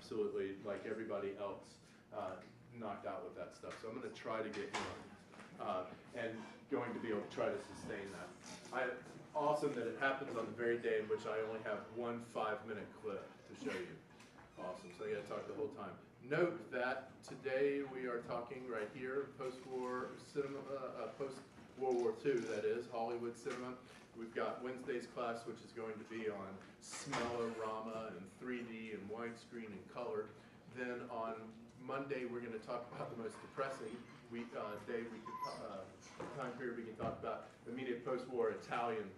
absolutely, like everybody else, knocked out with that stuff. So I'm going to try to get going, and going to be able to try to sustain that. Awesome that it happens on the very day in which I only have one 5-minute clip to show you. Awesome, so I got to talk the whole time. Note that today we are talking right here, post-war cinema, post-World War II, that is, Hollywood cinema. We've got Wednesday's class, which is going to be on smell-o-rama and 3D and widescreen and color. Then on Monday, we're going to talk about the most depressing time period we can talk about, the immediate post-war Italian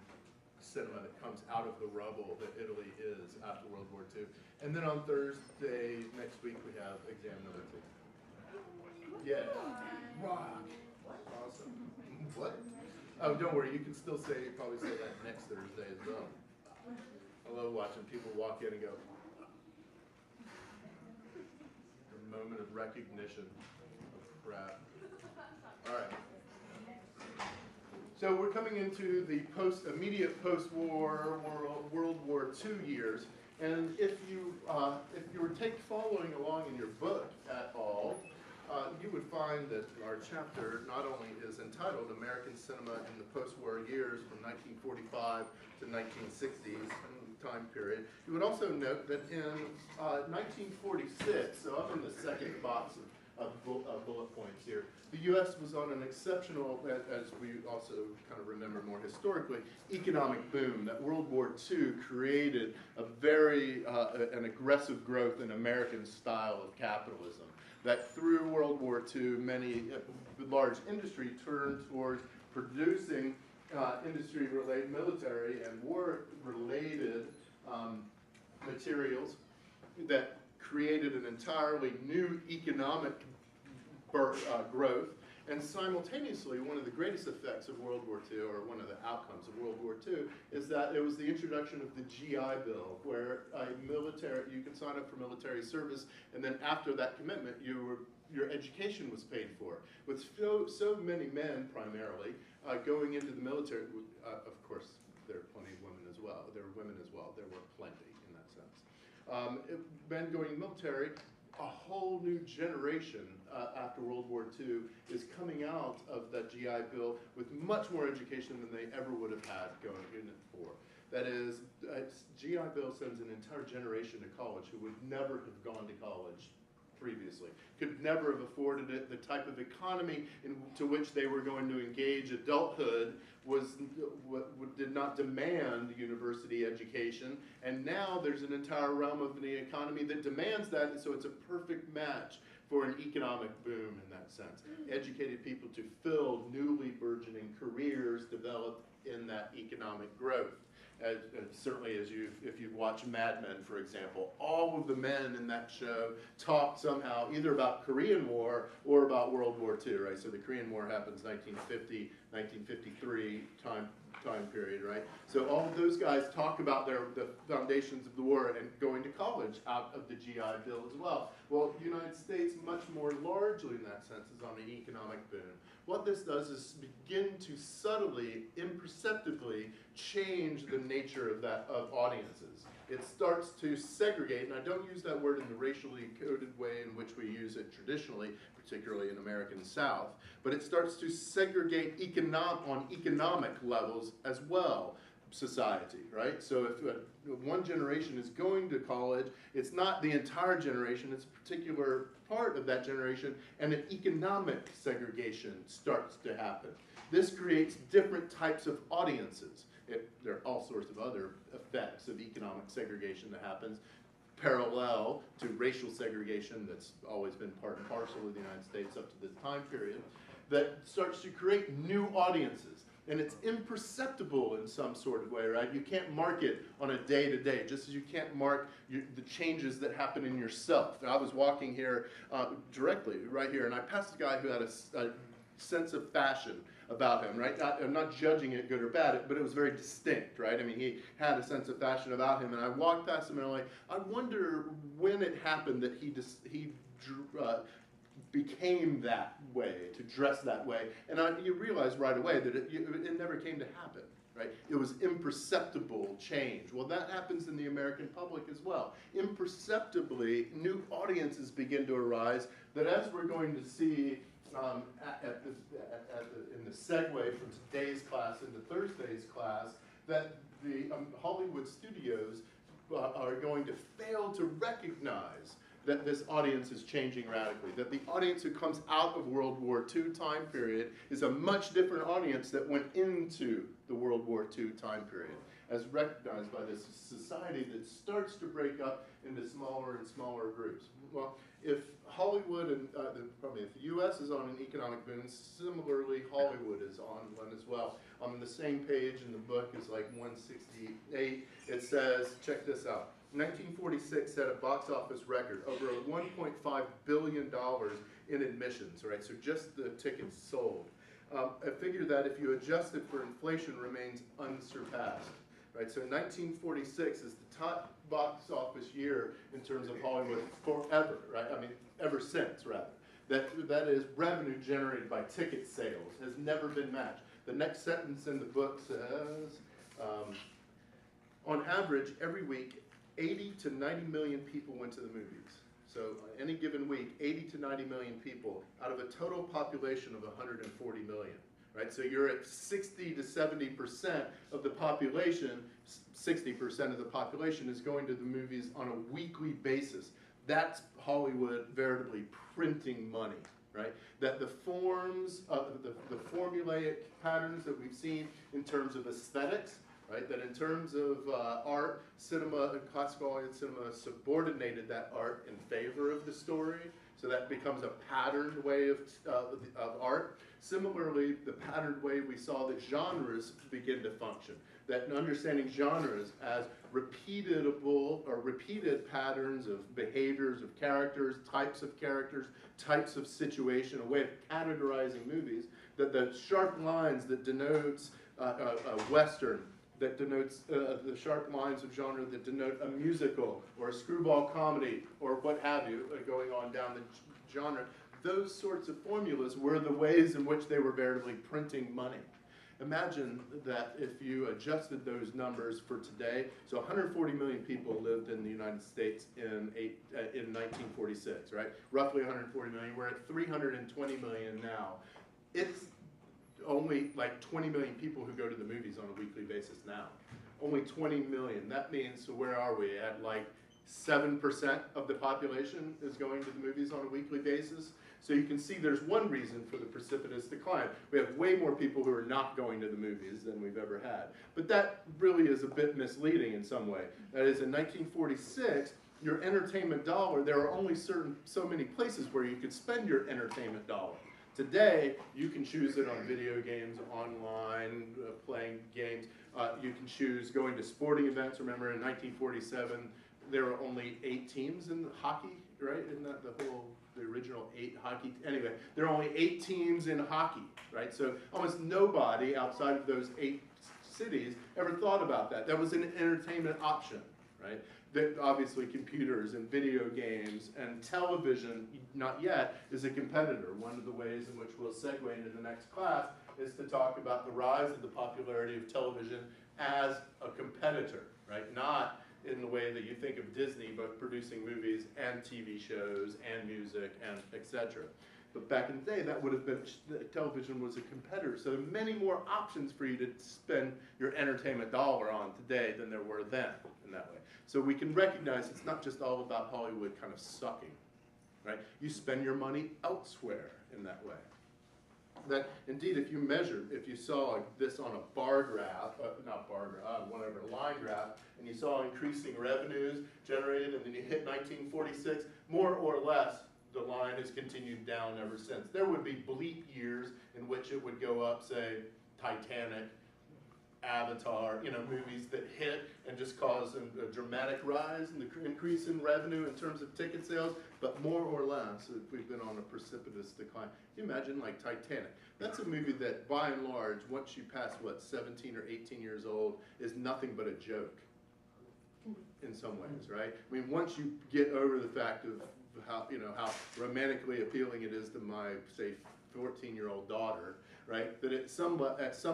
cinema that comes out of the rubble that Italy is after World War II. And then on Thursday next week we have exam number 2. Yeah, rock. Awesome. What? Oh, don't worry. You can still probably say that next Thursday as well. I love watching people walk in and go. A moment of recognition of crap. All right. So we're coming into the immediate post-war World War II years, and if you were following along in your book at all, you would find that our chapter not only is entitled American Cinema in the Post-War Years from 1945 to 1960s time period, you would also note that in 1946, so up in the second box of bullet points here, the U.S. was on an exceptional, as we also kind of remember more historically, economic boom. That World War II created a very an aggressive growth in American style of capitalism. That through World War II, many large industry turned towards producing industry-related, military and war-related materials that created an entirely new economic growth, and simultaneously one of the greatest effects of World War II, or one of the outcomes of World War II, is that it was the introduction of the GI Bill, where you could sign up for military service, and then after that commitment, your education was paid for. With so many men, primarily, going into the military, of course, there are plenty of women as well. There were women as well. There were plenty in that sense. Men going military, a whole new generation after World War II is coming out of that GI Bill with much more education than they ever would have had going in it for. That is, GI Bill sends an entire generation to college who would never have gone to college previously, could never have afforded it. The type of economy into which they were going to engage adulthood did not demand university education, and now there's an entire realm of the economy that demands that, and so it's a perfect match for an economic boom in that sense. Educated people to fill newly burgeoning careers developed in that economic growth. Certainly, if you watch Mad Men, for example, all of the men in that show talk somehow either about Korean War or about World War II, right? So the Korean War happens 1950, 1953 time period, right? So all of those guys talk about the foundations of the war and going to college out of the GI Bill as well. Well, the United States, much more largely in that sense, is on an economic boom. What this does is begin to subtly, imperceptibly change the nature of audiences. It starts to segregate, and I don't use that word in the racially coded way in which we use it traditionally, particularly in American South, but it starts to segregate on economic levels as well, society, right? So if one generation is going to college, it's not the entire generation, it's a particular part of that generation, and an economic segregation starts to happen. This creates different types of audiences. There are all sorts of other effects of economic segregation that happens parallel to racial segregation that's always been part and parcel of the United States up to this time period, that starts to create new audiences. And it's imperceptible in some sort of way, right? You can't mark it on a day-to-day, just as you can't mark the changes that happen in yourself. I was walking here directly, right here, and I passed a guy who had a sense of fashion about him, right? I'm not judging it good or bad, but it was very distinct, right? I mean, he had a sense of fashion about him, and I walked past him, and I'm like, I wonder when it happened that he became that way, to dress that way. And you realize right away that it never came to happen, right? It was imperceptible change. Well, that happens in the American public as well. Imperceptibly, new audiences begin to arise that, as we're going to see in the segue from today's class into Thursday's class, that the Hollywood studios are going to fail to recognize that this audience is changing radically, that the audience who comes out of World War II time period is a much different audience that went into the World War II time period, as recognized by this society that starts to break up into smaller and smaller groups. Well, if Hollywood and if the U.S. is on an economic boom, similarly Hollywood is on one as well. On the same page in the book is like 168. It says, check this out. 1946 set a box office record, over $1.5 billion in admissions, right? So just the tickets sold. A figure that, if you adjust it for inflation, remains unsurpassed, right? So 1946 is the top box office year in terms of Hollywood forever, right? I mean, ever since, rather. That is, revenue generated by ticket sales has never been matched. The next sentence in the book says, on average, every week, 80 to 90 million people went to the movies. So any given week, 80 to 90 million people out of a total population of 140 million, right? So you're at 60 to 70% of the population, 60% of the population is going to the movies on a weekly basis. That's Hollywood veritably printing money, right? That the forms, the formulaic patterns that we've seen in terms of aesthetics, right? That in terms of art, cinema, classical audience cinema subordinated that art in favor of the story, so that becomes a patterned way of art. Similarly, the patterned way we saw that genres begin to function, that understanding genres as repeatable or repeated patterns of behaviors of characters, types of situation, a way of categorizing movies, that the sharp lines that denotes Western, that denotes the sharp lines of genre that denote a musical or a screwball comedy or what have you, going on down the genre. Those sorts of formulas were the ways in which they were veritably printing money. Imagine that if you adjusted those numbers for today, so 140 million people lived in the United States in 1946, right? Roughly 140 million. We're at 320 million now. It's only like 20 million people who go to the movies on a weekly basis now. Only 20 million. That means, so where are we? At like 7% of the population is going to the movies on a weekly basis. So you can see there's one reason for the precipitous decline. We have way more people who are not going to the movies than we've ever had. But that really is a bit misleading in some way. That is, in 1946, your entertainment dollar, there are only so many places where you could spend your entertainment dollar. Today, you can choose it on video games, online, playing games. You can choose going to sporting events. Remember, in 1947, there were only 8 teams in hockey, right? Isn't that the original 8 hockey? Anyway, there are only 8 teams in hockey, right? So almost nobody outside of those 8 cities ever thought about that. That was an entertainment option, right? That obviously computers and video games and television, not yet, is a competitor. One of the ways in which we'll segue into the next class is to talk about the rise of the popularity of television as a competitor, right? Not in the way that you think of Disney, but producing movies and TV shows and music and etc. But back in the day, that would have been, television was a competitor. So there are many more options for you to spend your entertainment dollar on today than there were then in that way. So we can recognize it's not just all about Hollywood kind of sucking, right? You spend your money elsewhere in that way. That indeed, if you saw this on a bar graph, whatever, line graph, and you saw increasing revenues generated, and then you hit 1946, more or less, the line has continued down ever since. There would be bleak years in which it would go up, say, Titanic, Avatar, movies that hit and just cause a dramatic rise in the increase in revenue in terms of ticket sales, but more or less, we've been on a precipitous decline. Can you imagine, like Titanic? That's a movie that, by and large, once you pass, 17 or 18 years old, is nothing but a joke in some ways, right? I mean, once you get over the fact of how romantically appealing it is to my, say, 14-year-old daughter, right? That at some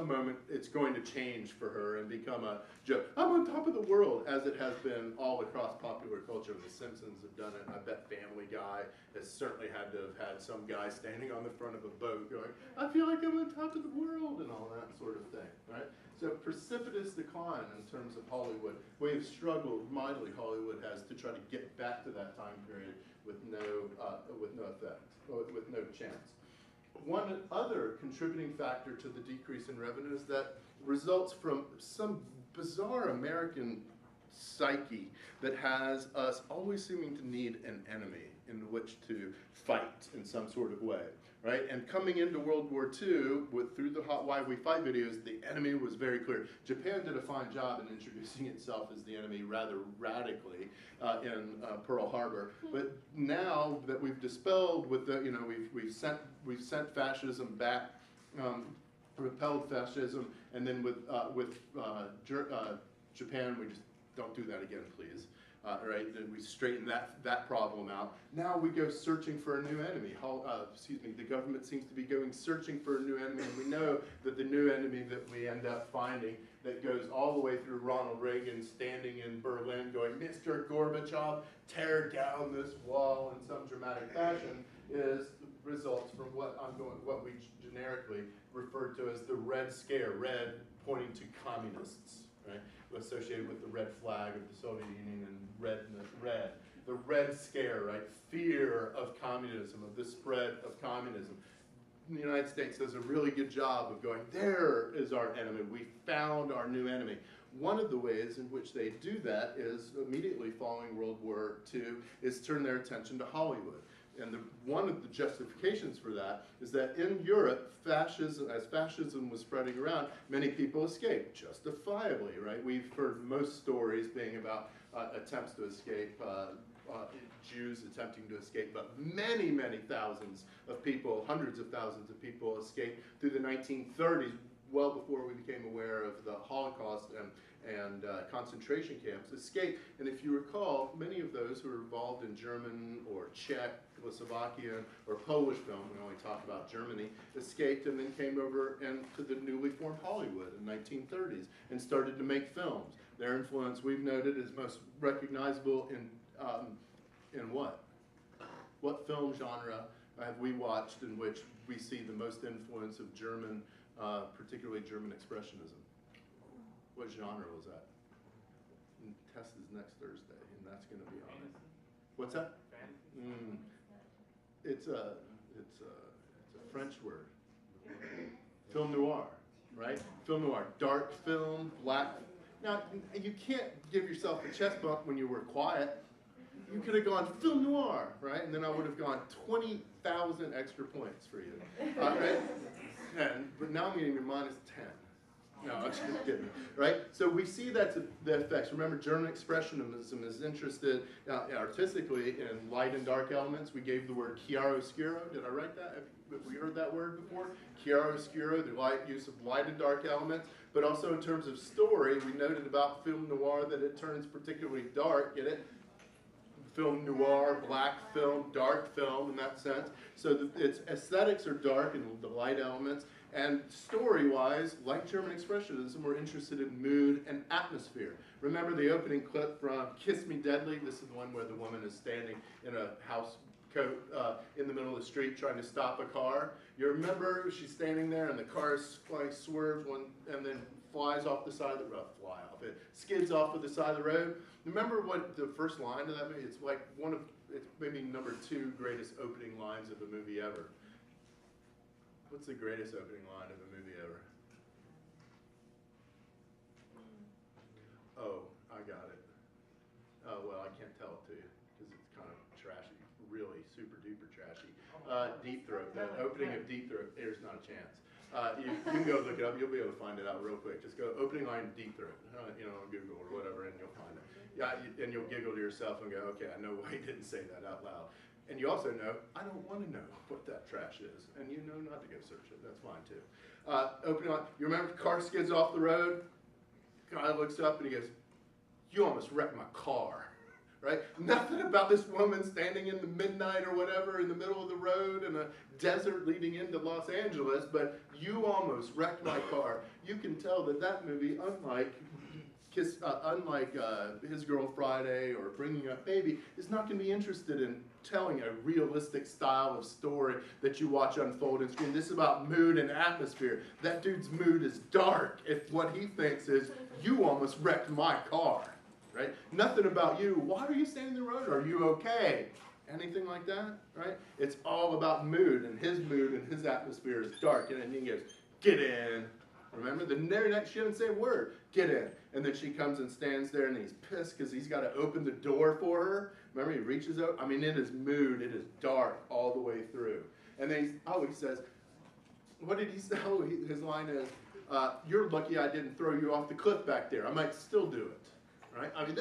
moment it's going to change for her and become a joke. I'm on top of the world, as it has been all across popular culture. The Simpsons have done it. I bet Family Guy has certainly had to have had some guy standing on the front of a boat going, I feel like I'm on top of the world, and all that sort of thing, right? So precipitous decline in terms of Hollywood. We have struggled mightily, Hollywood has, to try to get back to that time period with no effect, with no chance. One other contributing factor to the decrease in revenue is that results from some bizarre American psyche that has us always seeming to need an enemy in which to fight in some sort of way, right? And coming into World War II, through the Hot Why We Fight videos, the enemy was very clear. Japan did a fine job in introducing itself as the enemy rather radically in Pearl Harbor. But now that we've dispelled with the, we've sent fascism back, repelled fascism, and then with Japan, we just don't do that again, please. Right, then we straighten that problem out. Now we go searching for a new enemy. The government seems to be going searching for a new enemy, and we know that the new enemy that we end up finding that goes all the way through Ronald Reagan standing in Berlin going, Mr. Gorbachev, tear down this wall in some dramatic fashion, results from what we generically refer to as the Red Scare, red pointing to communists, right? Associated with the red flag of the Soviet Union and red. The Red Scare, right? Fear of communism, of the spread of communism. The United States does a really good job of going, there is our enemy. We found our new enemy. One of the ways in which they do that is immediately following World War II is turn their attention to Hollywood. And one of the justifications for that is that in Europe, as fascism was spreading around, many people escaped, justifiably, right? We've heard most stories being about attempts to escape, Jews attempting to escape, but many, many thousands of people, hundreds of thousands of people escaped through the 1930s, well before we became aware of the Holocaust and concentration camps, escaped. And if you recall, many of those who were involved in German or Czech, Slovakian, or Polish film, we only talk about Germany, escaped and then came over into the newly formed Hollywood in the 1930s and started to make films. Their influence, we've noted, is most recognizable in what? What film genre have we watched in which we see the most influence of German, particularly German Expressionism? What genre was that? And test is next Thursday, and that's going to be on it. What's that? It's a French word. Film noir, right? Film noir, dark film, black. Now, you can't give yourself a chest bump when you were quiet. You could have gone film noir, right? And then I would have gone 20,000 extra points for you, right? But now I'm getting you minus 10. No, I'm just kidding, right? So we see the effects. Remember, German Expressionism is interested artistically in light and dark elements. We gave the word chiaroscuro. Did I write that? Have we heard that word before? Chiaroscuro, the use of light and dark elements. But also in terms of story, we noted about film noir that it turns particularly dark. Get it? Film noir, black film, dark film in that sense. So its aesthetics are dark and the light elements. And story-wise, like German Expressionism, we're interested in mood and atmosphere. Remember the opening clip from Kiss Me Deadly? This is the one where the woman is standing in a house coat in the middle of the street trying to stop a car. You remember she's standing there and the car swerves and then flies off the side of the road. It skids off of the side of the road. Remember what the first line of that movie? It's like it's maybe number 2 greatest opening lines of a movie ever. What's the greatest opening line of a movie ever? Oh, I got it. Oh, well, I can't tell it to you because it's kind of trashy, really super duper trashy. Deep Throat, that opening of Deep Throat, there's not a chance. You can go look it up, you'll be able to find it out real quick. Just go opening line Deep Throat, on Google or whatever, and you'll find it. Yeah, and you'll giggle to yourself and go, okay, I know why he didn't say that out loud. And you also know, I don't want to know what that trash is. And you know not to go search it. That's fine, too. Opening line, you remember the car skids off the road? Guy looks up and he goes, you almost wrecked my car. right? Nothing about this woman standing in the midnight or whatever in the middle of the road in a desert leading into Los Angeles, but you almost wrecked my car. You can tell that that movie, unlike His Girl Friday or Bringing Up Baby, is not going to be interested in telling a realistic style of story that you watch unfold on screen. This is about mood and atmosphere. That dude's mood is dark if what he thinks is, you almost wrecked my car, right? Nothing about you. Why are you standing in the road? Are you okay? Anything like that, right? It's all about mood and his atmosphere is dark. And then he goes, get in. Remember, the very next, she didn't say a word. Get in. And then she comes and stands there, and he's pissed because he's got to open the door for her. Remember, he reaches out. I mean, it is mood. It is dark all the way through. And then he says, what did he say? Oh, his line is, you're lucky I didn't throw you off the cliff back there. I might still do it. Right? I mean,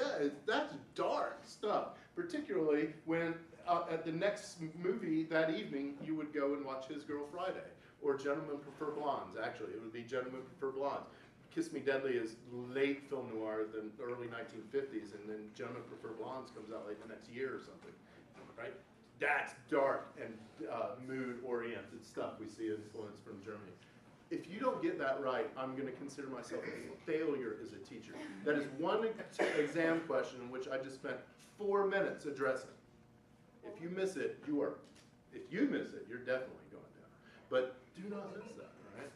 that's dark stuff. Particularly when at the next movie that evening, you would go and watch His Girl Friday. Or Gentlemen Prefer Blondes, actually. It would be Gentlemen Prefer Blondes. Kiss Me Deadly is late film noir, the early 1950s, and then Gentlemen Prefer Blondes comes out like the next year or something, right? That's dark and mood-oriented stuff we see influence from Germany. If you don't get that right, I'm going to consider myself a failure as a teacher. That is one exam question in which I just spent 4 minutes addressing. If you miss it, you're definitely going down. But do not miss that, all right?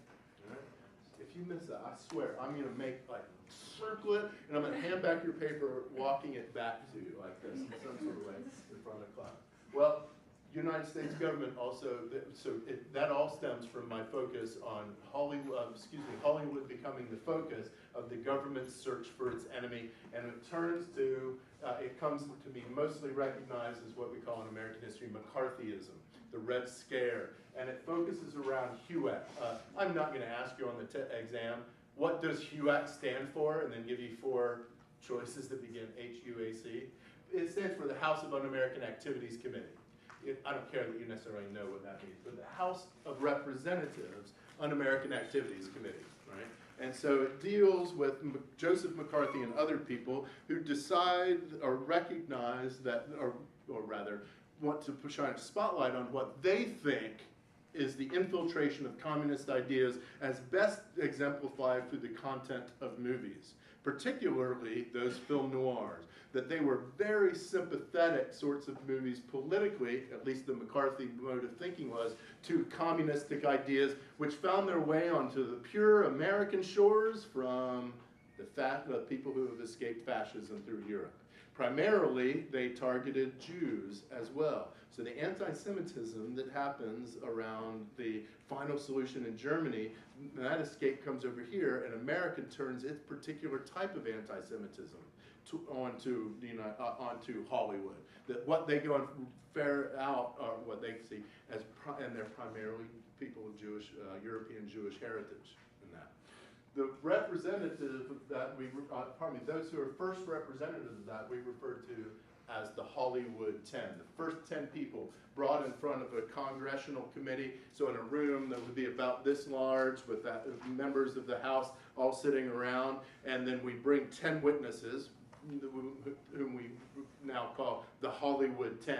If you miss that, I swear, I'm going to make, circle it, and I'm going to hand back your paper, walking it back to you like this in some sort of way in front of class. Well, United States government also, that all stems from my focus on Hollywood becoming the focus of the government's search for its enemy, and it comes to be mostly recognized as what we call in American history McCarthyism, the Red Scare, and it focuses around HUAC. I'm not going to ask you on the exam, what does HUAC stand for, and then give you 4 choices that begin HUAC. It stands for the House of Un-American Activities Committee. I don't care that you necessarily know what that means, but the House of Representatives Un-American Activities Committee, right? And so it deals with Joseph McCarthy and other people who decide or recognize that, or rather, want to shine a spotlight on what they think is the infiltration of communist ideas as best exemplified through the content of movies, particularly those film noirs, that they were very sympathetic sorts of movies politically, at least the McCarthy mode of thinking was, to communistic ideas which found their way onto the pure American shores from the people who have escaped fascism through Europe. Primarily, they targeted Jews as well. So the anti-Semitism that happens around the final solution in Germany, that escape comes over here, and America turns its particular type of anti-Semitism onto Hollywood. That what they go and ferret out are what they see as, and they're primarily people of European Jewish heritage in that. The representative that those who are first representatives of that we refer to as the Hollywood 10. The first 10 people brought in front of a congressional committee, so in a room that would be about this large with members of the House all sitting around, and then we bring 10 witnesses, whom we now call the Hollywood 10,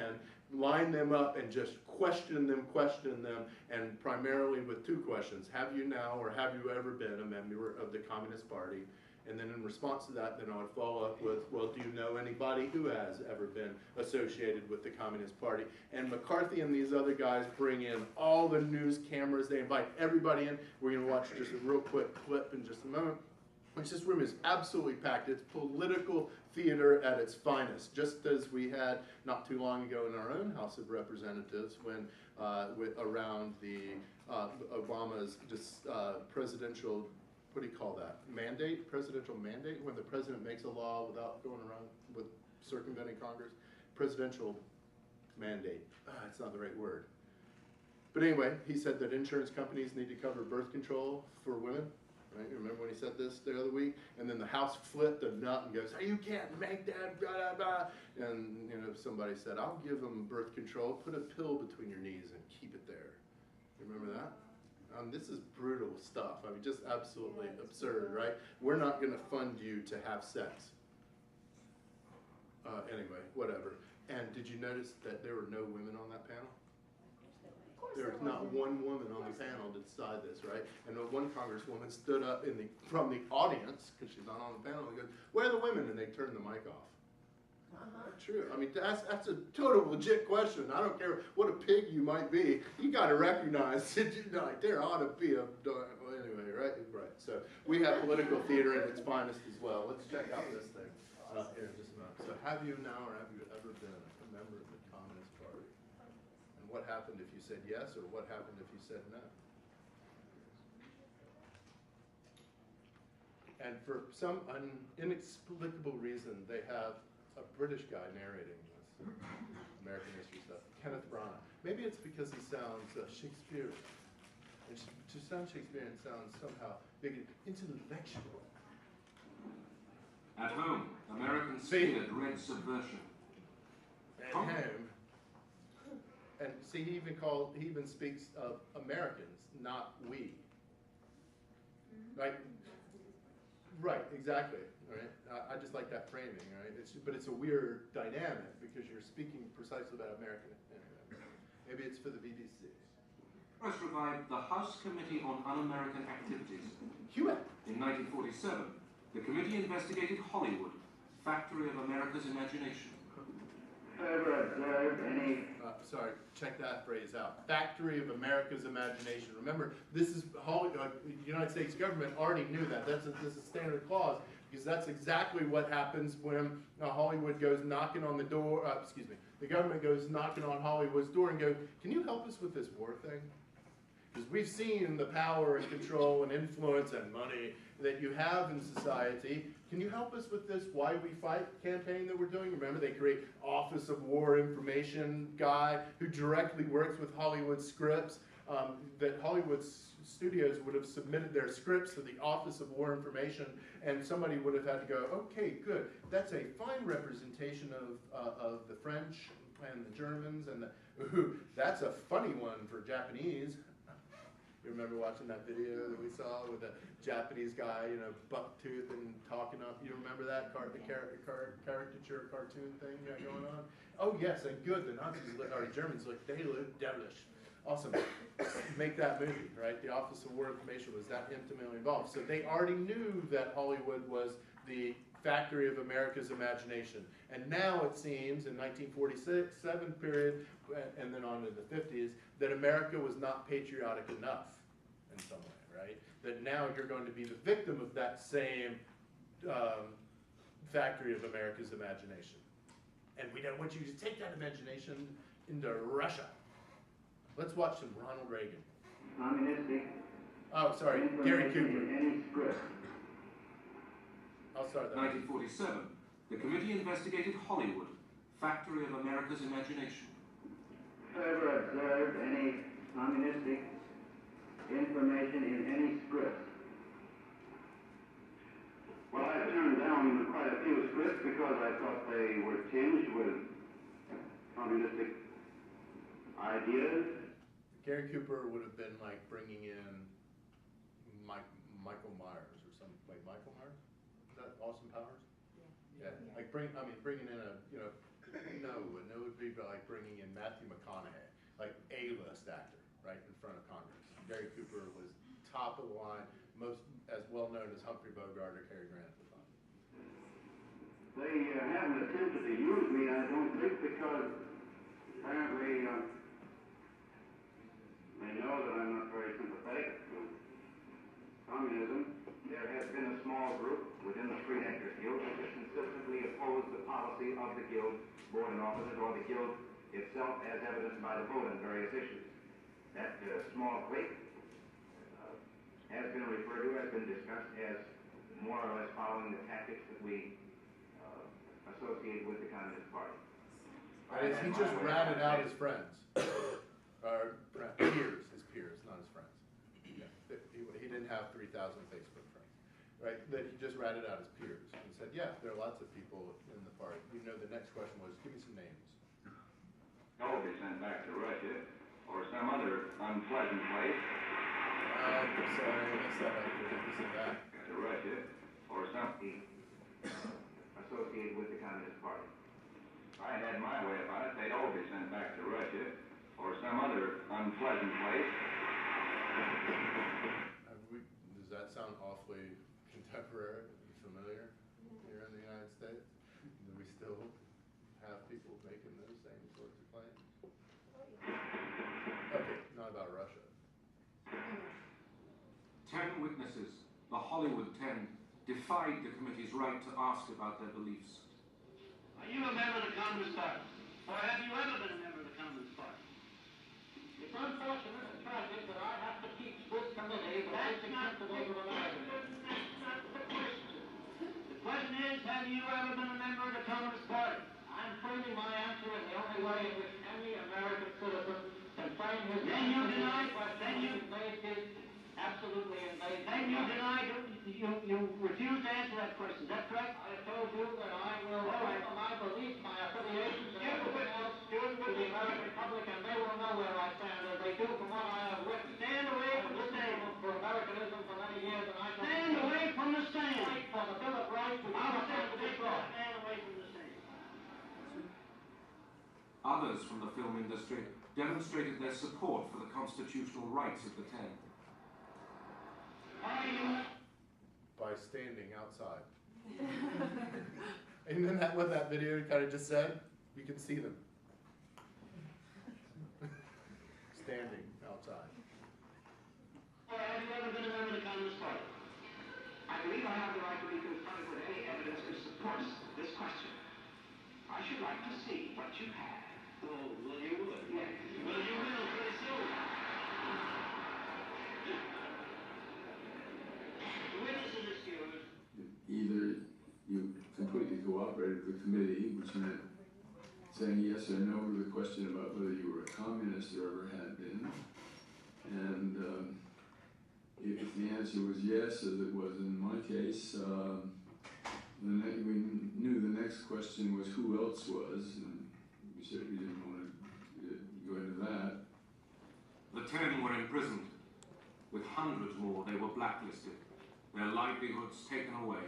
line them up and just question them, and primarily with 2 questions. Have you now or have you ever been a member of the Communist Party? And then in response to that, then I would follow up with, well, do you know anybody who has ever been associated with the Communist Party? And McCarthy and these other guys bring in all the news cameras. They invite everybody in. We're going to watch just a real quick clip in just a moment. This room is absolutely packed. It's political theater at its finest, just as we had not too long ago in our own House of Representatives when around the Obama's presidential, what do you call that, mandate, presidential mandate, when the president makes a law without going around with circumventing Congress, presidential mandate, it's not the right word. But anyway, he said that insurance companies need to cover birth control for women. Right? You remember when he said this the other week? And then the House flipped a nut and goes, hey, you can't make that, blah, blah, blah. And somebody said, I'll give them birth control, put a pill between your knees and keep it there. You remember that? This is brutal stuff. I mean, just absolutely absurd, right? We're not going to fund you to have sex. Anyway, whatever. And did you notice that there were no women on that panel? There's not one woman on the panel to decide this, right? And one congresswoman stood up from the audience, because she's not on the panel, and goes, "Where are the women?" And they turned the mic off. True. I mean, that's a total legit question. I don't care what a pig you might be. You got to recognize that there ought to be a. Well, anyway, right? Right. So we have political theater at its finest as well. Let's check out this thing here in just a moment. So, have you now, or have you ever been a member of the Communist Party? And what happened if you said yes, or what happened if you said no? And for some inexplicable reason, they have a British guy narrating this American history stuff, Kenneth Branagh. Maybe it's because he sounds Shakespearean. And to sound Shakespearean sounds somehow big, intellectual. At home, Americans feared red subversion. At home. And see, he even speaks of Americans, not we. Right? Right, exactly. Right? I just like that framing, right? But it's a weird dynamic because you're speaking precisely about American. Maybe it's for the BBC. First revived the House Committee on Un-American Activities. Hewitt. In 1947, the committee investigated Hollywood, factory of America's imagination. Ever observed any? Sorry, check that phrase out. Factory of America's imagination. Remember, this is Hollywood. The United States government already knew that. This is a standard clause because that's exactly what happens when Hollywood goes knocking on the door. The government goes knocking on Hollywood's door and goes, "Can you help us with this war thing?" Because we've seen the power and control and influence and money that you have in society. Can you help us with this Why We Fight campaign that we're doing? Remember, they create Office of War Information guy who directly works with Hollywood scripts, that Hollywood studios would have submitted their scripts to the Office of War Information, and somebody would have had to go, "Okay, good. That's a fine representation of the French and the Germans, and that's a funny one for Japanese." You remember watching that video that we saw with the Japanese guy, buck-tooth and talking up? You remember that caricature cartoon thing going on? Oh yes, and good. The Nazis or Germans they look devilish. Awesome. Make that movie, right? The Office of War Information was that intimately involved. So they already knew that Hollywood was the factory of America's imagination. And now it seems, in 1947 period, and then on to the 50s, that America was not patriotic enough in some way, right? That now you're going to be the victim of that same factory of America's imagination. And we don't want you to take that imagination into Russia. Let's watch some Ronald Reagan. Communistic. Oh, sorry, Gary Cooper. In any script. I'll start that. 1947, the committee investigated Hollywood, factory of America's imagination. Ever observed any communistic information in any script? Well, I turned down quite a few scripts because I thought they were tinged with communistic ideas. Gary Cooper would have been like bringing in Michael Myers or something. Like Michael Myers? Is that Austin Powers? Yeah. Like bringing in a it would be like bringing in Matthew McConaughey, like A-list actor, right in front of Congress. Gary Cooper was top of the line, most as well known as Humphrey Bogart or Cary Grant at the time. They haven't attempted to use me, I don't think, because apparently they know that I'm not very sympathetic to communism. There has been a small group within the Free Actors Guild which has consistently opposed the policy of the Guild board and officers or the Guild itself as evidenced by the vote on various issues. That small clique has been referred to, has been discussed as more or less following the tactics that we associate with the Communist Party. He just ratted out his friends. Or his peers, not his friends. Yeah. He didn't have 3,000 Facebook friends, right? That he just ratted out his peers and said, yeah, there are lots of people in the party. The next question was, give me some names. He'll be sent back to Russia or some other unpleasant place. To Russia or something associated with the Communist Party. If I had my way about it, they'd all be sent back to Russia or some other unpleasant place. Does that sound awfully contemporary and familiar here in the United States? Do we still have people making those same sorts of claims? Okay, not about Russia. 10 witnesses, the Hollywood 10, defied the committee's right to ask about their beliefs. Are you a member of the Communist Party? Or have you ever been a member of the Communist Party? It's unfortunate and tragic that I have to teach this committee the basic principles of Americanism. That's not the question. The question is, have you ever been a member of the Communist Party? I'm framing my answer in the only way in which any American citizen can frame his answer. Then you deny, then you made his absolutely invasive. Then you deny, you refuse to answer that question. Is that correct? I have told you that I will offer my beliefs, my affiliations, and everything else to the American public, and they will know where I stand, as they do from what I have written. Stand away from the stand for Americanism for many years, and I shall stand away from the stand. Fight for the Bill of Rights, which I will stand away from the stand. Others from the film industry demonstrated their support for the constitutional rights of the 10. By standing outside. And then what that video kind of just said? You can see them. Standing outside. Have you ever been a member of the Communist Party? I believe I have the right to be confronted with any evidence which supports this question. I should like to see what you have. Oh, well, you would. Yes. Well, you will pretty soon. The witness is excused. Either you completely cooperated with the committee, which meant saying yes or no to the question about whether you were a communist or ever had been, and if the answer was yes, as it was in my case, we knew the next question was who else was, and we certainly didn't want to go into that. The 10 were imprisoned. With hundreds more, they were blacklisted, their livelihoods taken away.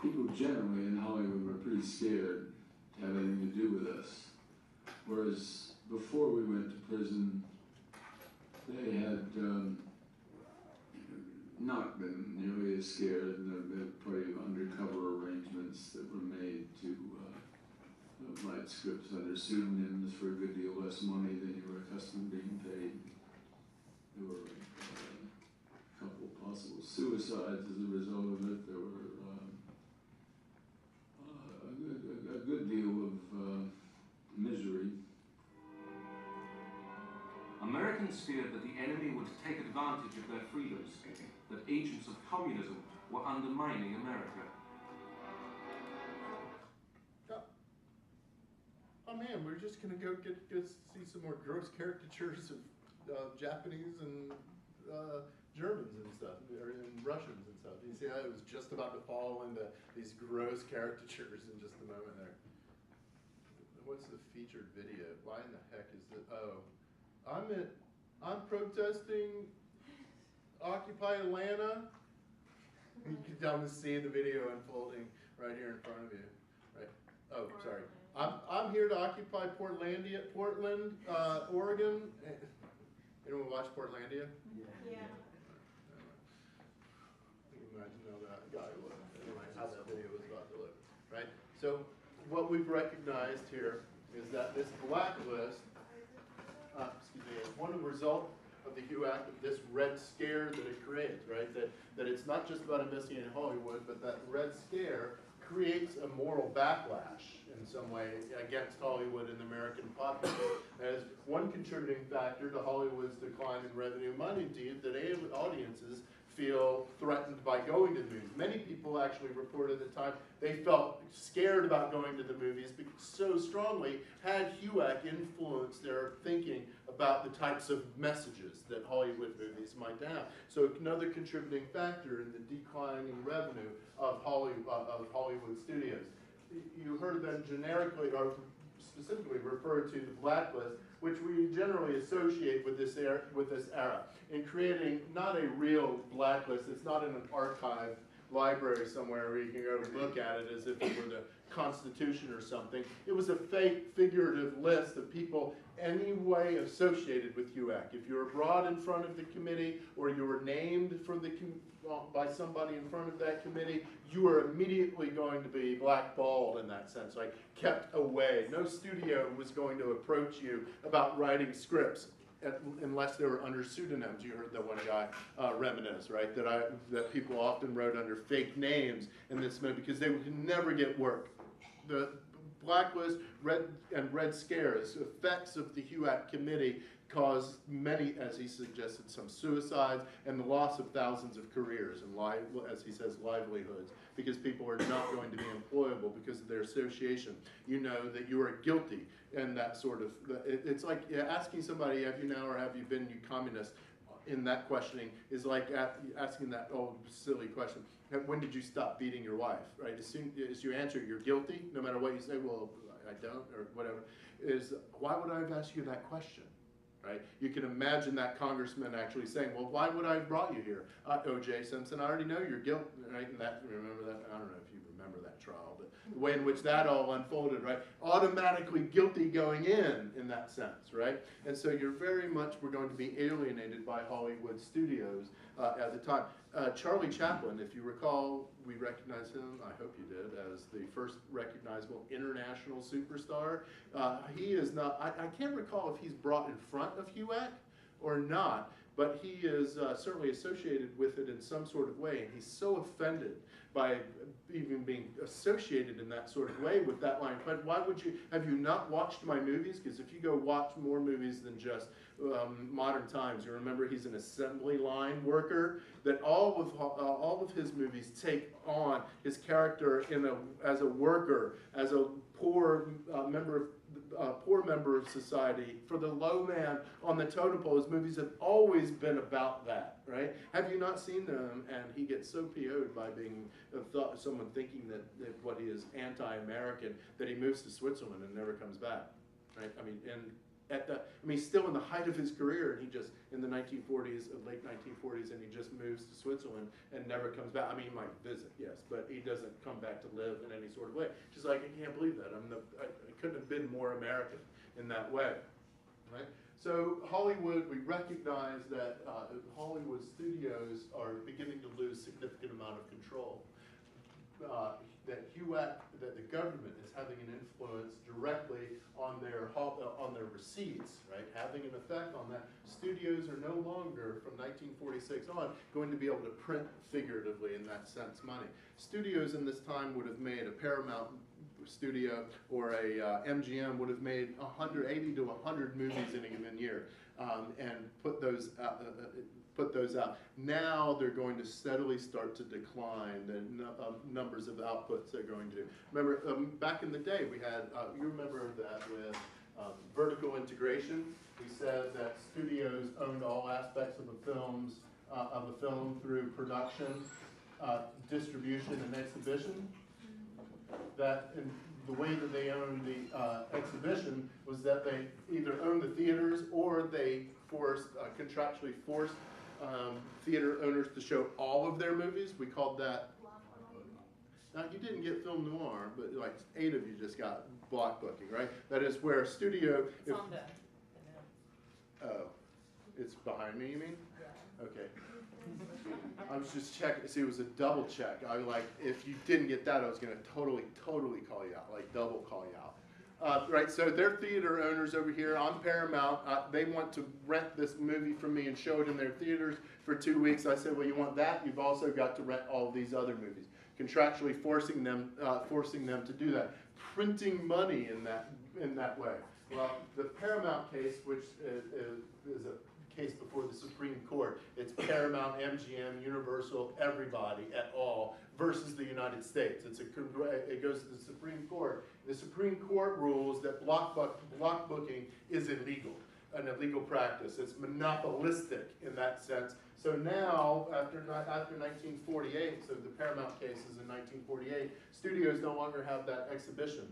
People generally in Hollywood were pretty scared to have anything to do with us. Whereas before we went to prison, they had not been nearly as scared, and there had been plenty of undercover arrangements that were made to write scripts under pseudonyms for a good deal less money than you were accustomed to being paid. There were a couple possible suicides as a result of it. There were a good deal of misery. Americans feared that the enemy would take advantage of their freedoms, that agents of communism were undermining America. Oh man, we're just gonna go see some more gross caricatures of Japanese and Germans and stuff, and Russians and stuff. You see how it was just about to fall into these gross caricatures in just a moment there. What's the featured video? Why in the heck is it? Oh, I'm protesting Occupy Atlanta. You can almost see the video unfolding right here in front of you. Right. Oh, sorry. I'm here to occupy Portland, Oregon. Anyone watch Portlandia? Yeah. You can imagine how that guy looked. Anyway, how that video was about to look. Right. So what we've recognized here is that this blacklist, is one result of the HUAC, of this Red Scare that it creates, right? That it's not just about investigating Hollywood, but that Red Scare creates a moral backlash in some way against Hollywood and the American populace. As one contributing factor to Hollywood's decline in revenue, money, indeed, that audiences feel threatened by going to the movies. Many people actually reported at the time they felt scared about going to the movies because so strongly had HUAC influenced their thinking about the types of messages that Hollywood movies might have. So another contributing factor in the declining revenue of Hollywood studios. You heard them generically or specifically refer to the blacklist, which we generally associate with this era, in creating not a real blacklist. It's not in an archive library somewhere where you can go look at it as if it were the constitution or something. It was a fake figurative list of people any way associated with HUAC. If you were brought in front of the committee or you were named for the by somebody in front of that committee, you were immediately going to be blackballed in that sense, like kept away. No studio was going to approach you about writing scripts unless they were under pseudonyms. You heard that one guy reminisce, right? That people often wrote under fake names in this movie because they would never get work. The blacklist, red scares, effects of the HUAC committee caused many, as he suggested, some suicides and the loss of thousands of careers and, as he says, livelihoods, because people are not going to be employable because of their association. You know that you are guilty, and that sort of, it's like asking somebody, have you now or have you been you communist, in that questioning is like asking that old silly question, when did you stop beating your wife, right? As soon as you answer you're guilty, no matter what you say, well, I don't, or whatever, is why would I have asked you that question? Right? You can imagine that congressman actually saying, well, why would I have brought you here? O.J. Simpson, I already know your guilt, right? And remember that? I don't know if you remember that trial, but the way in which that all unfolded, right? Automatically guilty going in that sense, right? And so you're very much, we're going to be alienated by Hollywood studios at the time. Charlie Chaplin, if you recall, we recognize him, I hope you did, as the first recognizable international superstar. He is not, I can't recall if he's brought in front of HUAC or not, but he is certainly associated with it in some sort of way, and he's so offended by even being associated in that sort of way with that line. But why would you, have you not watched my movies? Because if you go watch more movies than just Modern Times, you remember he's an assembly line worker, that all of his movies take on his character as a worker, as a poor member of society, for the low man on the totem pole. His movies have always been about that, right? Have you not seen them? And he gets so PO'd by being someone thinking that what he is anti-American, that he moves to Switzerland and never comes back, right? I mean, he's still in the height of his career, and he just, in the 1940s, late 1940s, and he just moves to Switzerland and never comes back. I mean, he might visit, yes, but he doesn't come back to live in any sort of way. Just like, I can't believe that. I couldn't have been more American in that way, right? So Hollywood, we recognize that Hollywood studios are beginning to lose significant amount of control. That the government is having an influence directly on their receipts, right? Having an effect on that. Studios are no longer, from 1946 on, going to be able to print figuratively in that sense money. Studios in this time would have made, a Paramount studio or a MGM would have made 80 to 100 movies in a given year, and put those out. Now they're going to steadily start to decline. The numbers of outputs they're going to do. Remember, back in the day, we had, you remember that with vertical integration. We said that studios owned all aspects of a film through production, distribution, and exhibition. That in the way that they owned the exhibition was that they either owned the theaters or they contractually forced theater owners to show all of their movies. We called that, now you didn't get film noir, but like 8 of you just got block booking, right? That is where a studio... It's on the... Oh, it's behind me, you mean? Yeah. Okay. I was just checking, see, it was a double check. I was like, if you didn't get that, I was gonna totally call you out, like double call you out. Right, so they're theater owners over here on Paramount. They want to rent this movie from me and show it in their theaters for 2 weeks. I said, well, you want that? You've also got to rent all these other movies. Contractually forcing them to do that. Printing money in that way. Well, the Paramount case, which is a case before the Supreme Court, it's Paramount, MGM, Universal, everybody at all, versus the United States. It goes to the Supreme Court. The Supreme Court rules that block booking is illegal, an illegal practice. It's monopolistic in that sense. So now, after 1948, so the Paramount case is in 1948, studios no longer have that exhibition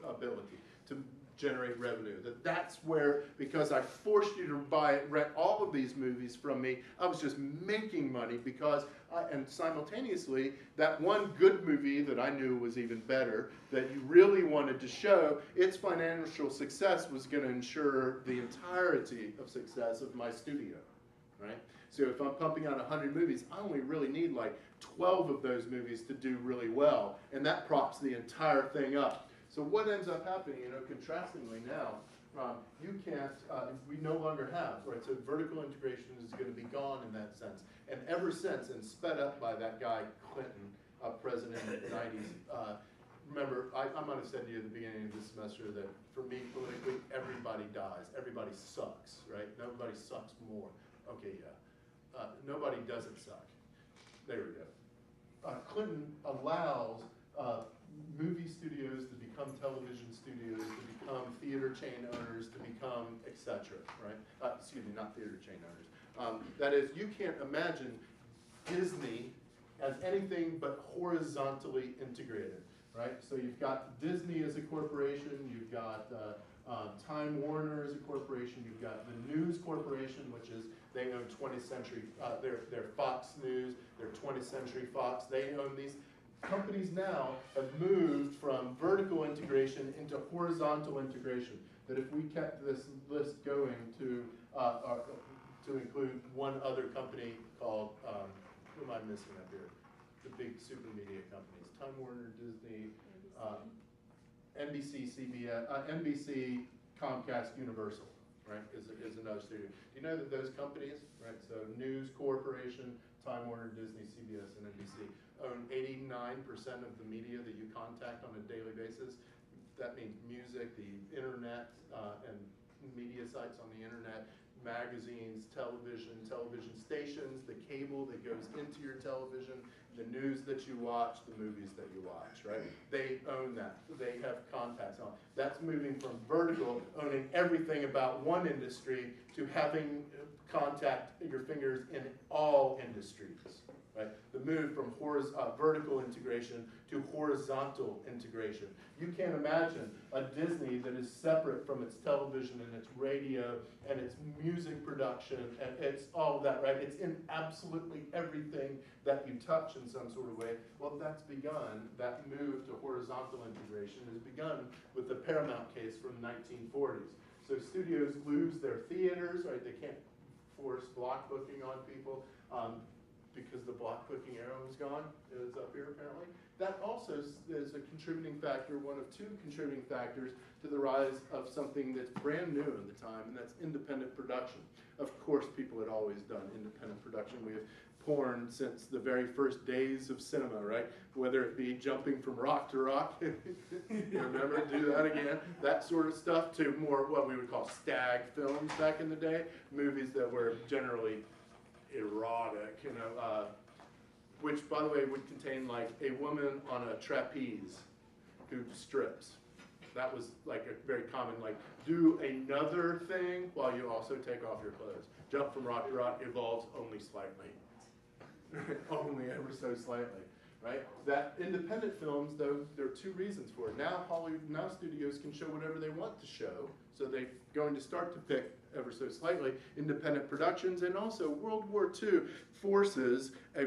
ability to generate revenue. That's where, because I forced you to rent all of these movies from me, I was just making money because, and simultaneously, that one good movie that I knew was even better, that you really wanted to show, its financial success was going to ensure the entirety of success of my studio, right? So if I'm pumping out 100 movies, I only really need like 12 of those movies to do really well, and that props the entire thing up. So what ends up happening, contrastingly now, you can't, we no longer have, right? So vertical integration is going to be gone in that sense. And ever since, and sped up by that guy Clinton, president in the 90s, remember, I might have said to you at the beginning of this semester that for me, politically, everybody dies. Everybody sucks, right? Nobody sucks more. Okay, yeah. Nobody doesn't suck. There we go. Clinton allows movie studios to become television studios, to become theater chain owners, to become etc., right? Excuse me, not theater chain owners. That is, you can't imagine Disney as anything but horizontally integrated, right? So you've got Disney as a corporation, you've got Time Warner as a corporation, you've got the News Corporation, which is, they own 20th Century, they're Fox News, they're 20th Century Fox, they own these. Companies now have moved from vertical integration into horizontal integration. That if we kept this list going to include one other company called, who am I missing up here? The big super media companies, Time Warner, Disney, NBC, CBS, NBC, Comcast, Universal, right, is another studio. Do you know that those companies, right, so News Corporation, Time Warner, Disney, CBS, and NBC, own 89% of the media that you contact on a daily basis. That means music, the internet, and media sites on the internet, magazines, television stations, the cable that goes into your television, the news that you watch, the movies that you watch, right? They own that. They have contacts on. That's moving from vertical, owning everything about one industry, to having contact your fingers in all industries. Right? The move from vertical integration to horizontal integration. You can't imagine a Disney that is separate from its television and its radio and its music production and it's all of that, right? It's in absolutely everything that you touch in some sort of way. Well, that's begun, that move to horizontal integration has begun with the Paramount case from the 1940s. So studios lose their theaters, right? They can't force block booking on people. Because the block booking arrow is gone, it's up here apparently. That also is a contributing factor, one of two contributing factors to the rise of something that's brand new at the time, and that's independent production. Of course, people had always done independent production. We have porn since the very first days of cinema, right? Whether it be jumping from rock to rock, remember, do that again, that sort of stuff, to more what we would call stag films back in the day, movies that were generally erotic, which, by the way, would contain like a woman on a trapeze who strips. That was like a very common, like, do another thing while you also take off your clothes. Jump from rock to rock evolves only slightly. Only ever so slightly, right? That independent films, though, there are two reasons for it. Now studios can show whatever they want to show, so they're going to start to pick ever so slightly independent productions, and also World War II forces a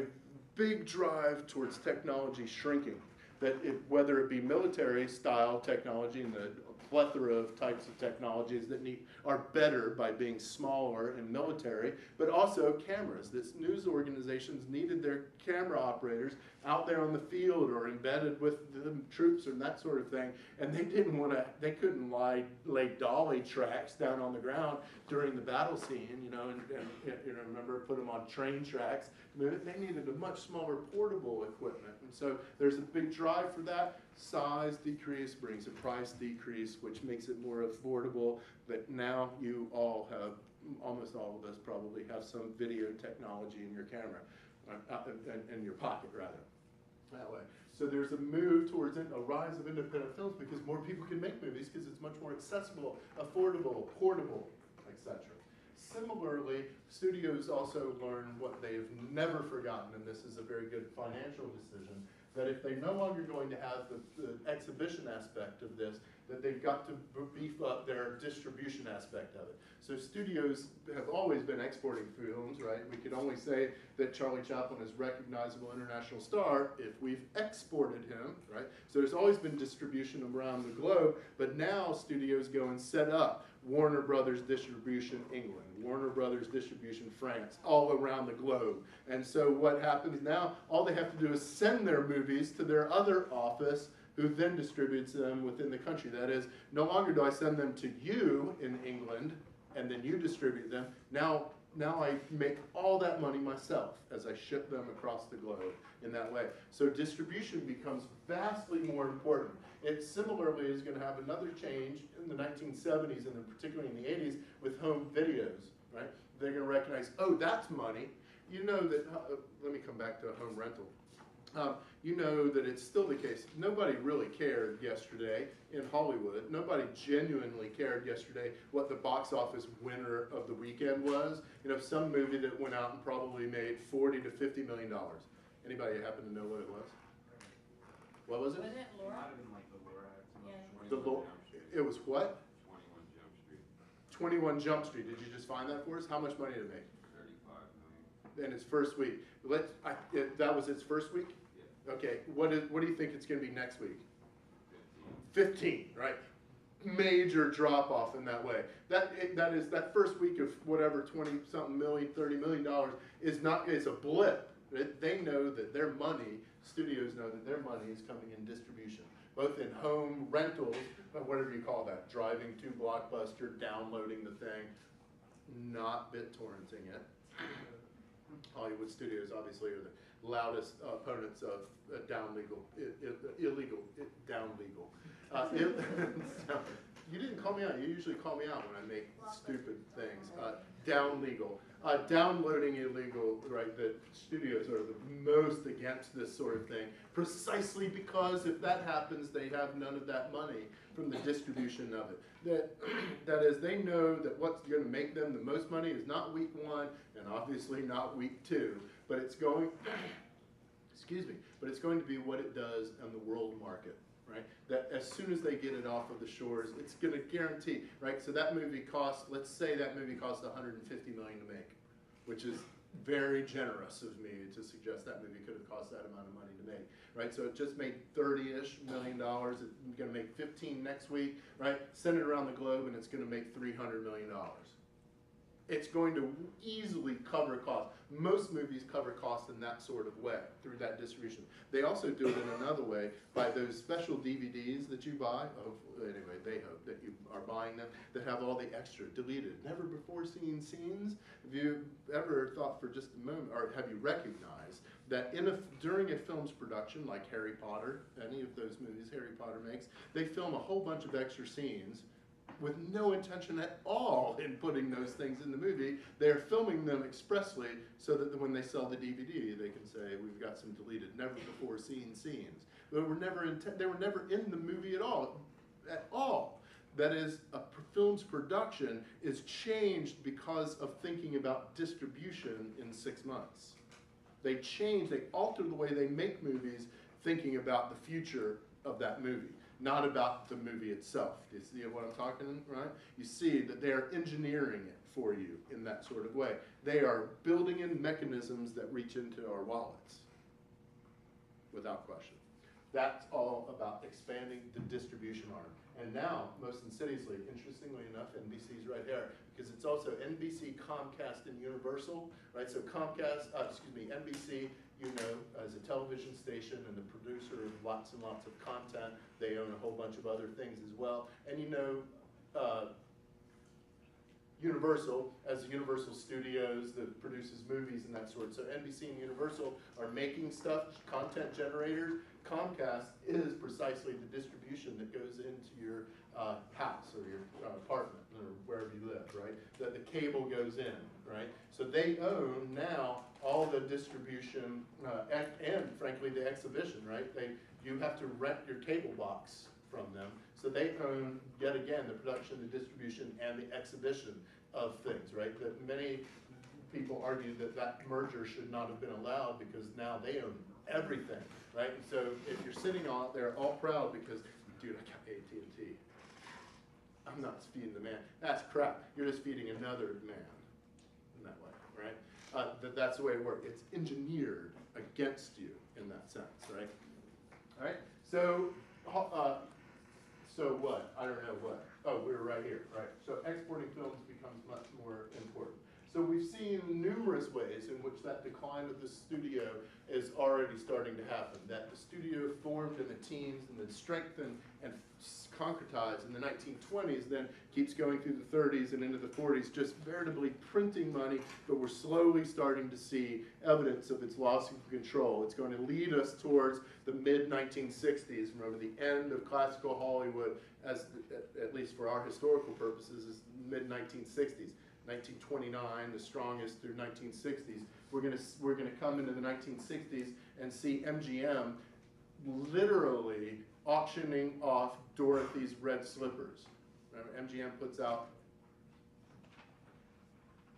big drive towards technology shrinking. That whether it be military style technology and the plethora of types of technologies that are better by being smaller and military, but also cameras. This news organizations needed their camera operators out there on the field or embedded with the troops and that sort of thing, and they couldn't lay dolly tracks down on the ground during the battle scene, and remember, put them on train tracks. They needed a much smaller portable equipment, and so there's a big drive for that. Size decrease brings a price decrease, which makes it more affordable. But now you all have, almost all of us probably have some video technology in your camera, in your pocket rather, that way. So there's a move towards a rise of independent films because more people can make movies because it's much more accessible, affordable, portable, etc. Similarly, studios also learn what they've never forgotten, and this is a very good financial decision, that if they're no longer going to have the exhibition aspect of this, that they've got to beef up their distribution aspect of it. So studios have always been exporting films, right? We could only say that Charlie Chaplin is a recognizable international star if we've exported him, right? So there's always been distribution around the globe, but now studios go and set up Warner Brothers Distribution England, Warner Brothers Distribution France, all around the globe. And so what happens now, all they have to do is send their movies to their other office, who then distributes them within the country. That is, no longer do I send them to you in England, and then you distribute them. Now I make all that money myself as I ship them across the globe in that way. So distribution becomes vastly more important. It similarly is going to have another change in the 1970s and then particularly in the 80s with home videos, right? They're going to recognize, oh, that's money. You know that, let me come back to home rental. You know that it's still the case. Nobody really cared yesterday in Hollywood. Nobody genuinely cared yesterday what the box office winner of the weekend was. You know, some movie that went out and probably made $40 to $50 million. Anybody happen to know what it was? What was it? Was it Laura? The it was what? 21 Jump Street. Did you just find that for us? How much money did it make? 35 million. In its first week. That was its first week? Yeah. Okay. What do you think it's going to be next week? 15, right? Major drop off in that way. That first week of whatever 20-something million, $30 million is a blip. They know that their money, studios know that their money is coming in distribution, both in home rentals, whatever you call that, driving to Blockbuster, downloading the thing, not BitTorrenting it. Hollywood studios obviously are the loudest opponents of illegal. You didn't call me out. You usually call me out when I make stupid things. Down legal. Downloading illegal, right, that studios are the most against this sort of thing, precisely because if that happens, they have none of that money from the distribution of it. That is, they know that what's going to make them the most money is not week 1 and obviously not week 2, but it's going, but it's going to be what it does in the world market. Right? That as soon as they get it off of the shores, it's going to guarantee, right? So that movie costs, let's say that movie cost $150 million to make, which is very generous of me to suggest that movie could have cost that amount of money to make, right? So it just made $30-ish million. It's going to make 15 next week, right? Send it around the globe, and it's going to make $300 million. It's going to easily cover costs. Most movies cover costs in that sort of way, through that distribution. They also do it in another way by those special DVDs that you buy. Anyway, they hope that you are buying them, that have all the extra deleted, never before seen scenes. Have you ever thought for just a moment, or have you recognized that during a film's production, like Harry Potter, any of those movies Harry Potter makes, they film a whole bunch of extra scenes with no intention at all in putting those things in the movie. They're filming them expressly so that when they sell the DVD, they can say, we've got some deleted, never before seen scenes. They were never in the movie at all. That is, a film's production is changed because of thinking about distribution in 6 months. They alter the way they make movies, thinking about the future of that movie, not about the movie itself. Do you see what I'm talking, right? You see that they are engineering it for you in that sort of way. They are building in mechanisms that reach into our wallets, without question. That's all about expanding the distribution arm. And now, most insidiously, interestingly enough, NBC's right there, because it's also NBC, Comcast, and Universal, right? So NBC, you know, as a television station and the producer of lots and lots of content. They own a whole bunch of other things as well. And you know, Universal, as Universal Studios that produces movies and that sort. So NBC and Universal are making stuff, content generators. Comcast is precisely the distribution that goes into your house or your apartment or wherever you live, right? That the cable goes in, right? So they own now all the distribution and frankly the exhibition, right? You have to rent your cable box from them. So they own, yet again, the production, the distribution, and the exhibition of things, right? That many people argue that that merger should not have been allowed because now they own everything, right? And so if you're sitting out there all proud because, dude, I got AT&T, I'm not feeding the man. That's crap. You're just feeding another man in that way, right? That's the way it works. It's engineered against you in that sense, right? All right. So, so what? I don't know what. Oh, we're right here, right? So exporting films becomes much more important. So we've seen numerous ways in which that decline of the studio is already starting to happen. That the studio formed in the teens and then strengthened and concretized in the 1920s, then keeps going through the 30s and into the 40s, just veritably printing money, but we're slowly starting to see evidence of its loss of control. It's going to lead us towards the mid-1960s. Remember, the end of classical Hollywood, as at least for our historical purposes, is mid-1960s. 1929, the strongest through 1960s. We're gonna come into the 1960s and see MGM literally auctioning off Dorothy's red slippers. Remember, MGM puts out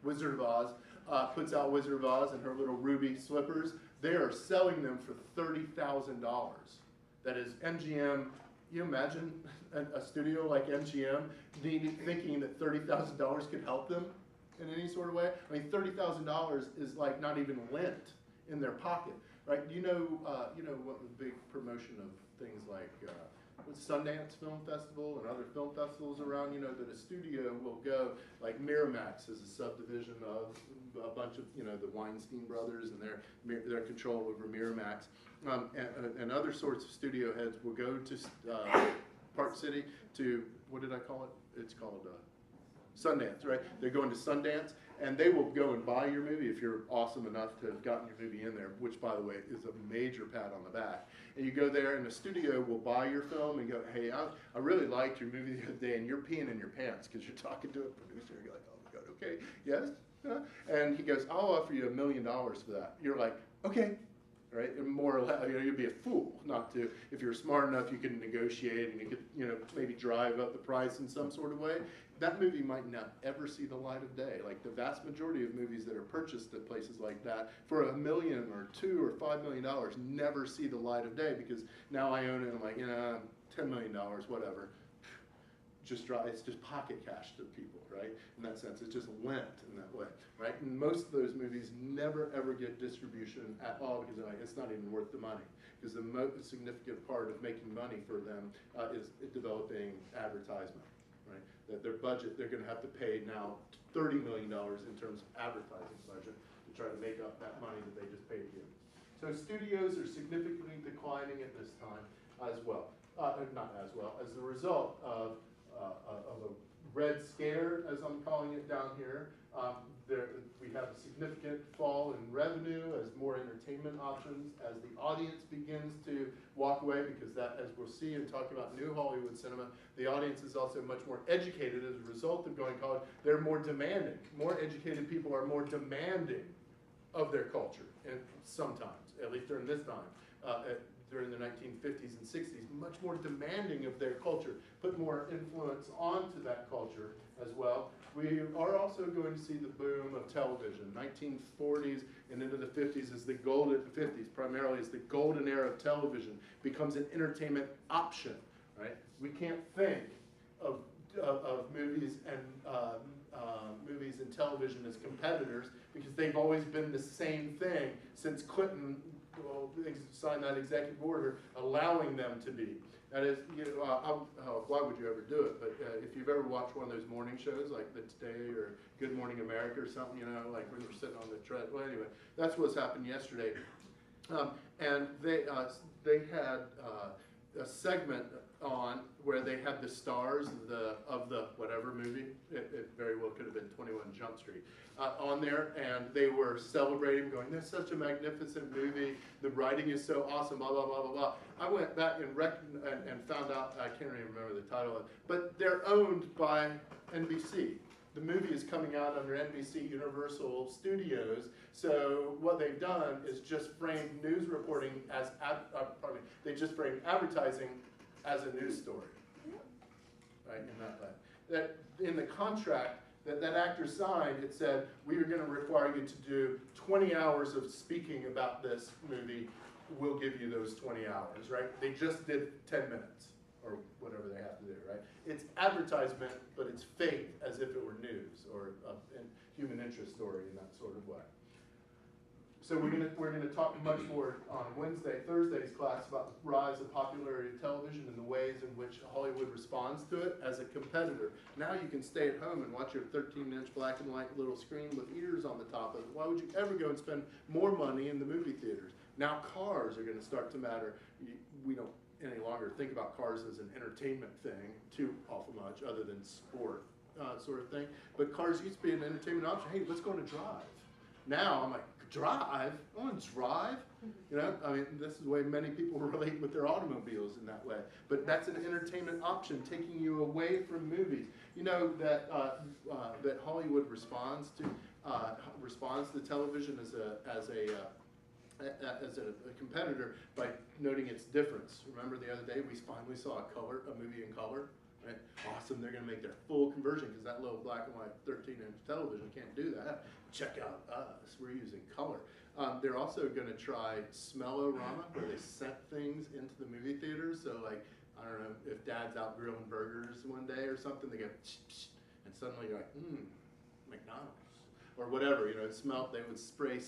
Wizard of Oz, and her little ruby slippers. They are selling them for $30,000. That is MGM. You imagine a studio like MGM thinking that $30,000 could help them in any sort of way? I mean, $30,000 is like not even lint in their pocket, right? You know what the big promotion of things like Sundance Film Festival and other film festivals around, that a studio will go, like Miramax is a subdivision of a bunch of, the Weinstein brothers and their control over Miramax. And other sorts of studio heads will go to Park City to, what did I call it? It's called Sundance, right? They're going to Sundance, and they will go and buy your movie if you're awesome enough to have gotten your movie in there, which, by the way, is a major pat on the back. And you go there, and the studio will buy your film and go, hey, I really liked your movie the other day, and you're peeing in your pants because you're talking to a producer. You're like, oh, my God, okay, yes? And he goes, I'll offer you $1 million for that. You're like, okay. Right, and more or less, you'd be a fool not to. If you're smart enough, you can negotiate and you could, maybe drive up the price in some sort of way. That movie might not ever see the light of day. Like the vast majority of movies that are purchased at places like that for $1 million or $2 or $5 million never see the light of day because now I own it. And I'm like, $10 million, whatever. It's just pocket cash to people, right? In that sense, it's just lent in that way, right? And most of those movies never ever get distribution at all because they're like, it's not even worth the money. Because the most significant part of making money for them is developing advertisement, right? That their budget, they're going to have to pay now $30 million in terms of advertising budget to try to make up that money that they just paid you. So studios are significantly declining at this time as well, not as well, as the result of a red scare, as I'm calling it down here. We have a significant fall in revenue as more entertainment options, as the audience begins to walk away, because that, as we'll see and talk about new Hollywood cinema, the audience is also much more educated as a result of going to college. They're more demanding. More educated people are more demanding of their culture, and sometimes, at least during this time, during the 1950s and 60s, much more demanding of their culture, put more influence onto that culture as well. We are also going to see the boom of television. 1940s and into the 50s is the golden 50s, primarily is the golden era of television, becomes an entertainment option, right? We can't think of movies and television as competitors because they've always been the same thing since Clinton signed that executive order allowing them to be. That is, why would you ever do it? But if you've ever watched one of those morning shows like The Today or Good Morning America or something, like when you're sitting on the tread. Well, anyway, that's what's happened yesterday. And they had a segment on where they had the stars of the whatever movie. It very well could have been 21 Jump Street. On there, and they were celebrating, going, "That's such a magnificent movie. The writing is so awesome." Blah blah blah blah blah. I went back and found out, I can't even remember the title of it, but they're owned by NBC. The movie is coming out under NBC Universal Studios. So what they've done is just framed news reporting as they just framed advertising as a news story, right? In that way, that in the contract that actor signed, it said, we are going to require you to do 20 hours of speaking about this movie. We'll give you those 20 hours, right? They just did 10 minutes or whatever. whatever they have to do, right? It's advertisement, but it's faith as if it were news or a human interest story in that sort of way. So we're gonna talk much more on Thursday's class about the rise of popularity of television and the ways in which Hollywood responds to it as a competitor. Now you can stay at home and watch your 13-inch black and white little screen with ears on the top of it. Why would you ever go and spend more money in the movie theaters? Now cars are going to start to matter. We don't any longer think about cars as an entertainment thing too awful much, other than sport sort of thing. But cars used to be an entertainment option. Hey, let's go on a drive. Now I'm like, drive? I want to drive? You know, I mean, this is the way many people relate with their automobiles in that way. But that's an entertainment option, taking you away from movies. You know that that Hollywood responds to television as a competitor by noting its difference. Remember the other day we finally saw a movie in color? Right? Awesome, they're going to make their full conversion because that little black and white 13-inch television can't do that. Check out us, we're using color. They're also going to try smell-o-rama, where they scent things into the movie theaters. So like, I don't know, if Dad's out grilling burgers one day or something, they go, psh, psh, and suddenly you're like, McDonald's. Or whatever, you know, they would spray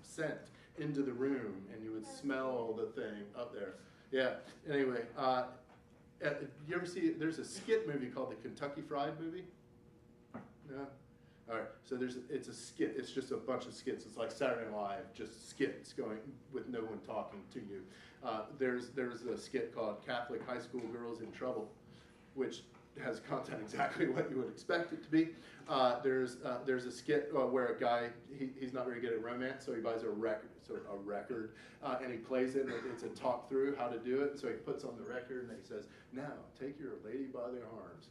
scent into the room and you would smell the thing up there. Yeah, anyway. You ever see, there's a skit movie called the Kentucky Fried Movie? Yeah? All right, so it's a skit. It's just a bunch of skits. It's like Saturday Night Live, just skits going with no one talking to you. There's a skit called Catholic High School Girls in Trouble, which has content exactly what you would expect it to be. There's a skit where a guy, he's not very good at romance, so he buys a record, and he plays it, and it's a talk through how to do it. So he puts on the record and he says, "Now, take your lady by the arms."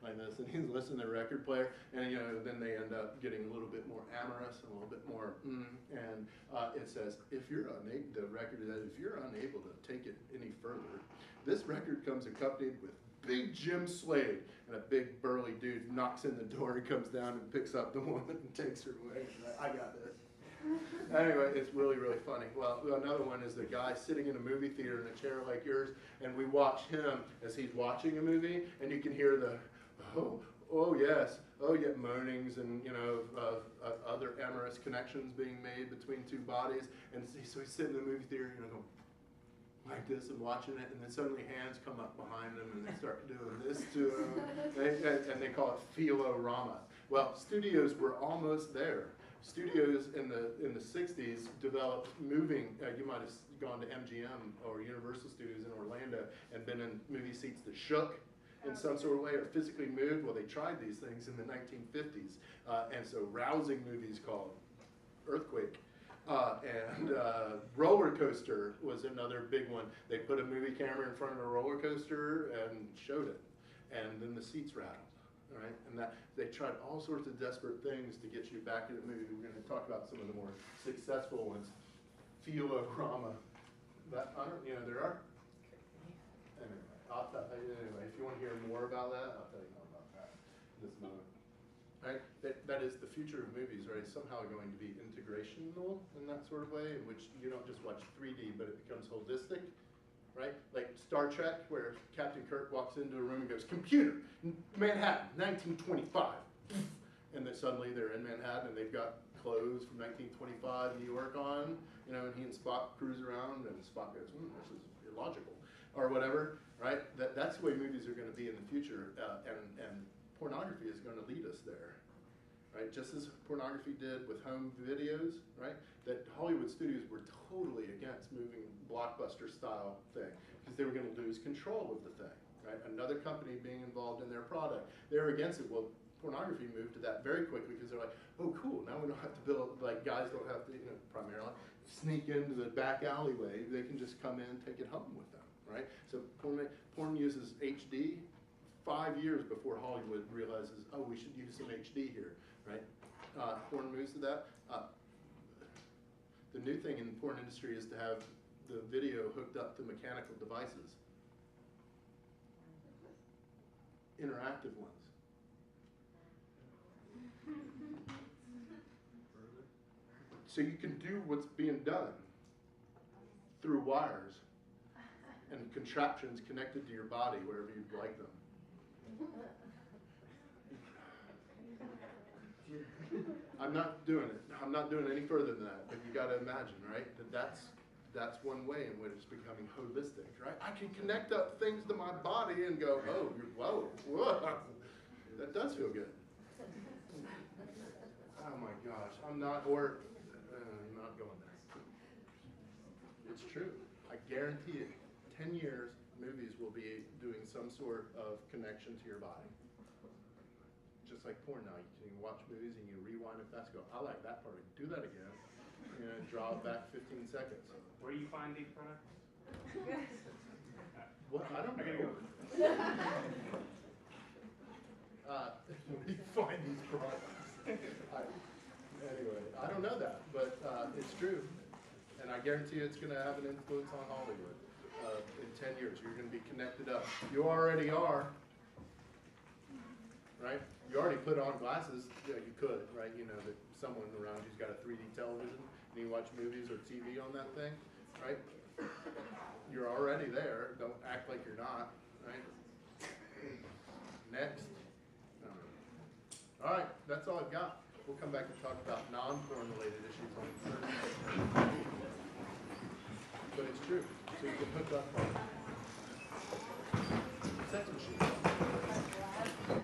Like this, and he's listening to the record player, and you know, then they end up getting a little bit more amorous, and a little bit more, and it says, the record says, if you're unable to take it any further, this record comes accompanied with Big Jim Slade, and a big burly dude knocks in the door and comes down and picks up the woman and takes her away. I got this. Anyway, it's really, really funny. Well, another one is the guy sitting in a movie theater in a chair like yours, and we watch him as he's watching a movie, and you can hear the, oh yes, oh yeah, moanings and, you know, other amorous connections being made between two bodies. And so he's sitting in the movie theater, you know, going like this and watching it, and then suddenly hands come up behind them and they start doing this to him, and they call it philo-rama. Well, studios were almost there. Studios in the 60s developed moving, you might have gone to MGM or Universal Studios in Orlando and been in movie seats that shook in some sort of way or physically moved. Well, they tried these things in the 1950s, and so rousing movies called Earthquake. And Roller Coaster was another big one. They put a movie camera in front of a roller coaster and showed it, and then the seats rattled, right? And that they tried all sorts of desperate things to get you back in the movie. We're going to talk about some of the more successful ones. Philo-rama. That there are. Anyway, if you want to hear more about that, I'll tell you more about that in this moment. Right? That is the future of movies, right? Somehow going to be integrational in that sort of way, in which you don't just watch 3D, but it becomes holistic, right? Like Star Trek, where Captain Kirk walks into a room and goes, "Computer, Manhattan, 1925." And then suddenly they're in Manhattan and they've got clothes from 1925 New York on, you know, and he and Spock cruise around and Spock goes, "This is illogical," or whatever, right? That's the way movies are going to be in the future, and pornography is going to lead us there, right? Just as pornography did with home videos, right? That Hollywood studios were totally against moving blockbuster style thing because they were going to lose control of the thing, right? Another company being involved in their product, they were against it. Well, pornography moved to that very quickly because they're like, "Oh, cool! Now we don't have to build, like, guys don't have to, primarily sneak into the back alleyway. They can just come in, take it home with them, right?" So porn uses HD. 5 years before Hollywood realizes, oh, we should use some HD here, right? Porn moves to that. The new thing in the porn industry is to have the video hooked up to mechanical devices. Interactive ones. So you can do what's being done through wires and contraptions connected to your body wherever you'd like them. I'm not doing it. I'm not doing any further than that. But you got to imagine, right? That's one way in which it's becoming holistic, right? I can connect up things to my body and go, oh, whoa, that does feel good. Oh my gosh, I'm not going there. It's true. I guarantee it. 10 years, movies will be doing some sort of connection to your body. Just like porn now, you can watch movies and you rewind it fast. Go, I like that part. Do that again. Draw it back 15 seconds. Where do you find these products? What? I don't know. gotta go. Where do you find these products? Anyway, I don't know that, but it's true. And I guarantee it's going to have an influence on Hollywood. In 10 years, you're going to be connected up. You already are, right? You already put on glasses. Yeah, you could, right? You know that someone around you's got a 3D television and you watch movies or TV on that thing, right? You're already there. Don't act like you're not, right? Next. All right, that's all I've got. We'll come back and talk about non-porn related issues on Thursday. But it's true. So you can hook up sex machines.